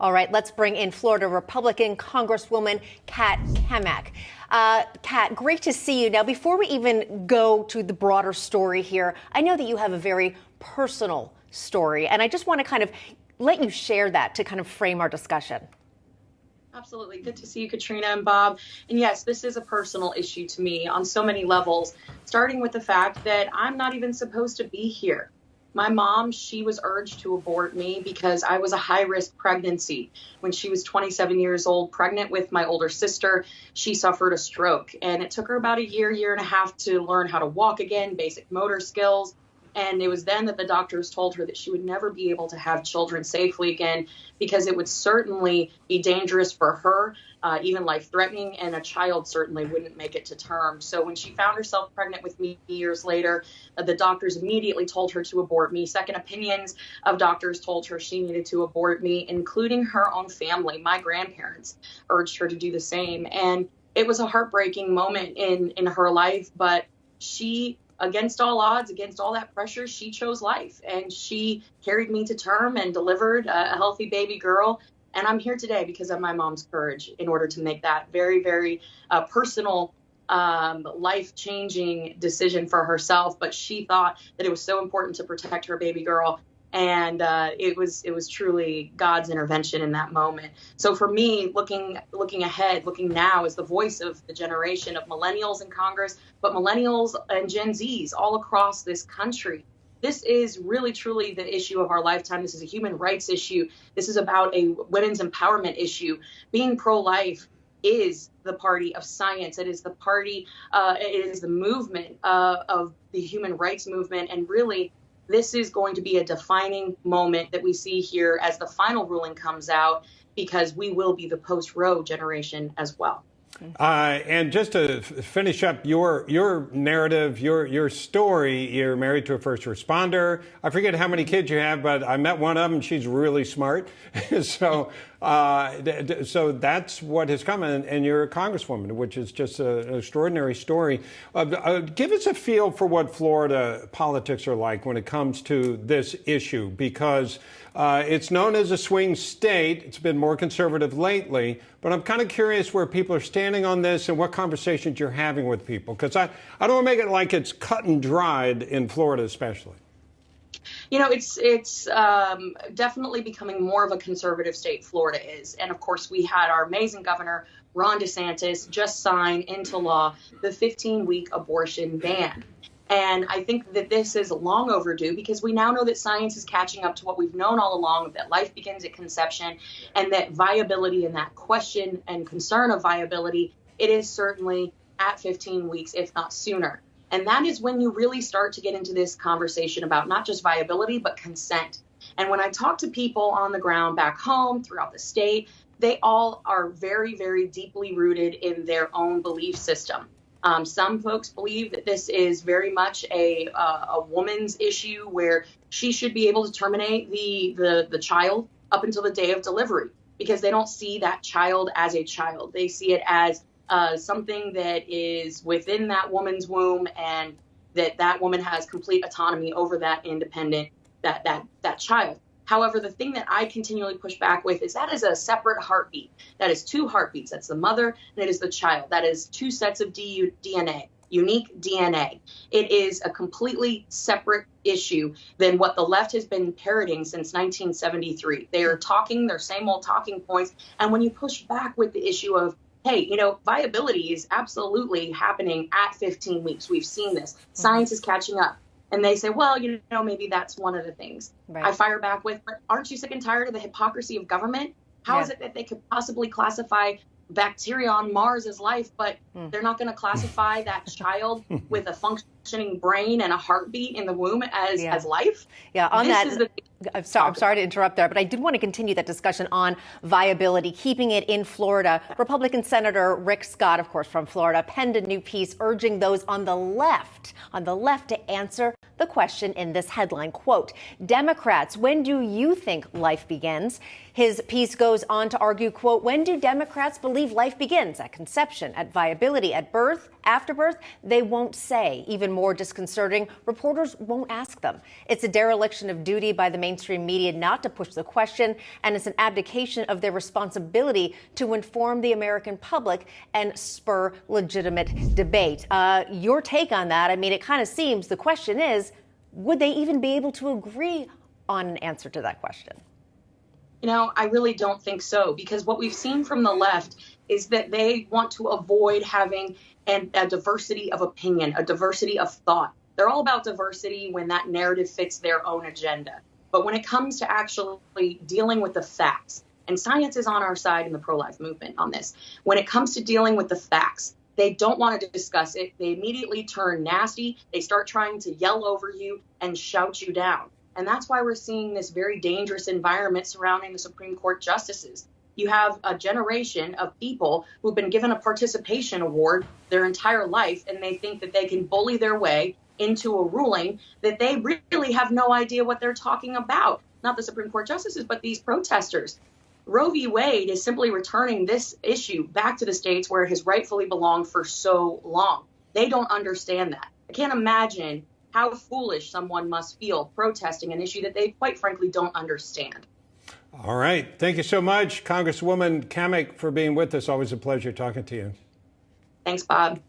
All right, let's bring in Florida Republican Congresswoman Cammack. Kat, great to see you. Now, before we even go to the broader story here, I know that you have a very personal story, and I just want to kind of let you share that to kind of frame our discussion. Absolutely. Good to see you, Katrina and Bob. And yes, this is a personal issue to me on so many levels, starting with the fact that I'm not even supposed to be here. My mom, she was urged to abort me because I was a high-risk pregnancy. When she was 27 years old, pregnant with my older sister, she suffered a stroke. And it took her about a year and a half to learn how to walk again, basic motor skills. And it was then that the doctors told her that she would never be able to have children safely again because it would certainly be dangerous for her, even life-threatening, and a child certainly wouldn't make it to term. So when she found herself pregnant with me years later, the doctors immediately told her to abort me. Second opinions of doctors told her she needed to abort me, including her own family. My grandparents urged her to do the same. And it was a heartbreaking moment in her life, but she, against all odds, against all that pressure, she chose life, and she carried me to term and delivered a healthy baby girl. And I'm here today because of my mom's courage in order to make that very, very personal, life-changing decision for herself. But she thought that it was so important to protect her baby girl. And it was truly God's intervention in that moment. So for me, looking ahead, looking now as the voice of the generation of millennials in Congress, but millennials and Gen Zs all across this country, this is really, truly the issue of our lifetime. This is a human rights issue. This is about a women's empowerment issue. Being pro-life is the party of science. It is the party, it is the movement of the human rights movement. And really, this is going to be a defining moment that we see here as the final ruling comes out, because we will be the post-Roe generation as well. And just to finish up your narrative, your story, you're married to a first responder. I forget how many kids you have, but I met one of them. She's really smart. So that's what has come. And you're a congresswoman, which is just an extraordinary story. Give us a feel for what Florida politics are like when it comes to this issue, because it's known as a swing state. It's been more conservative lately. But I'm kind of curious where people are standing on this and what conversations you're having with people, because I don't want to make it like it's cut and dried in Florida especially. You know, it's definitely becoming more of a conservative state, Florida is. And of course, we had our amazing governor, Ron DeSantis, just sign into law the 15-week abortion ban. And I think that this is long overdue, because we now know that science is catching up to what we've known all along, that life begins at conception, and that viability and that question and concern of viability, it is certainly at 15 weeks, if not sooner. And that is when you really start to get into this conversation about not just viability, but consent. And when I talk to people on the ground back home throughout the state, they all are very, very deeply rooted in their own belief system. Some folks believe that this is very much a woman's issue, where she should be able to terminate the child up until the day of delivery, because they don't see that child as a child. They see it as something that is within that woman's womb, and that woman has complete autonomy over that independent, that child. However, the thing that I continually push back with is that is a separate heartbeat. That is two heartbeats. That's the mother and it is the child. That is two sets of DNA, unique DNA. It is a completely separate issue than what the left has been parroting since 1973. They are talking their same old talking points. And when you push back with the issue of, hey, you know, viability is absolutely happening at 15 weeks. We've seen this. Science is catching up. And they say, well, you know, maybe that's one of the things. Right. I fire back with, but aren't you sick and tired of the hypocrisy of government? How is it that they could possibly classify bacteria on Mars as life, but they're not going to classify that child with a functioning brain and a heartbeat in the womb as life? Yeah, on I'm sorry to interrupt there, but I did want to continue that discussion on viability, keeping it in Florida. Republican Senator Rick Scott, of course, from Florida, penned a new piece urging those on the left to answer the question in this headline, quote, Democrats, when do you think life begins? His piece goes on to argue, quote, when do Democrats believe life begins? At conception, at viability, at birth, Afterbirth, they won't say. Even more disconcerting, reporters won't ask them. It's a dereliction of duty by the mainstream media not to push the question, and it's an abdication of their responsibility to inform the American public and spur legitimate debate. Your take on that? I mean, it kind of seems the question is, would they even be able to agree on an answer to that question? I really don't think so, because what we've seen from the left is that they want to avoid having a diversity of opinion, a diversity of thought. They're all about diversity when that narrative fits their own agenda. But when it comes to actually dealing with the facts, and science is on our side in the pro-life movement on this, when it comes to dealing with the facts, they don't want to discuss it. They immediately turn nasty. They start trying to yell over you and shout you down. And that's why we're seeing this very dangerous environment surrounding the Supreme Court justices. You have a generation of people who've been given a participation award their entire life, and they think that they can bully their way into a ruling that they really have no idea what they're talking about. Not the Supreme Court justices, but these protesters. Roe v. Wade is simply returning this issue back to the states where it has rightfully belonged for so long. They don't understand that. I can't imagine how foolish someone must feel protesting an issue that they, quite frankly, don't understand. All right. Thank you so much, Congresswoman Cammack, for being with us. Always a pleasure talking to you. Thanks, Bob.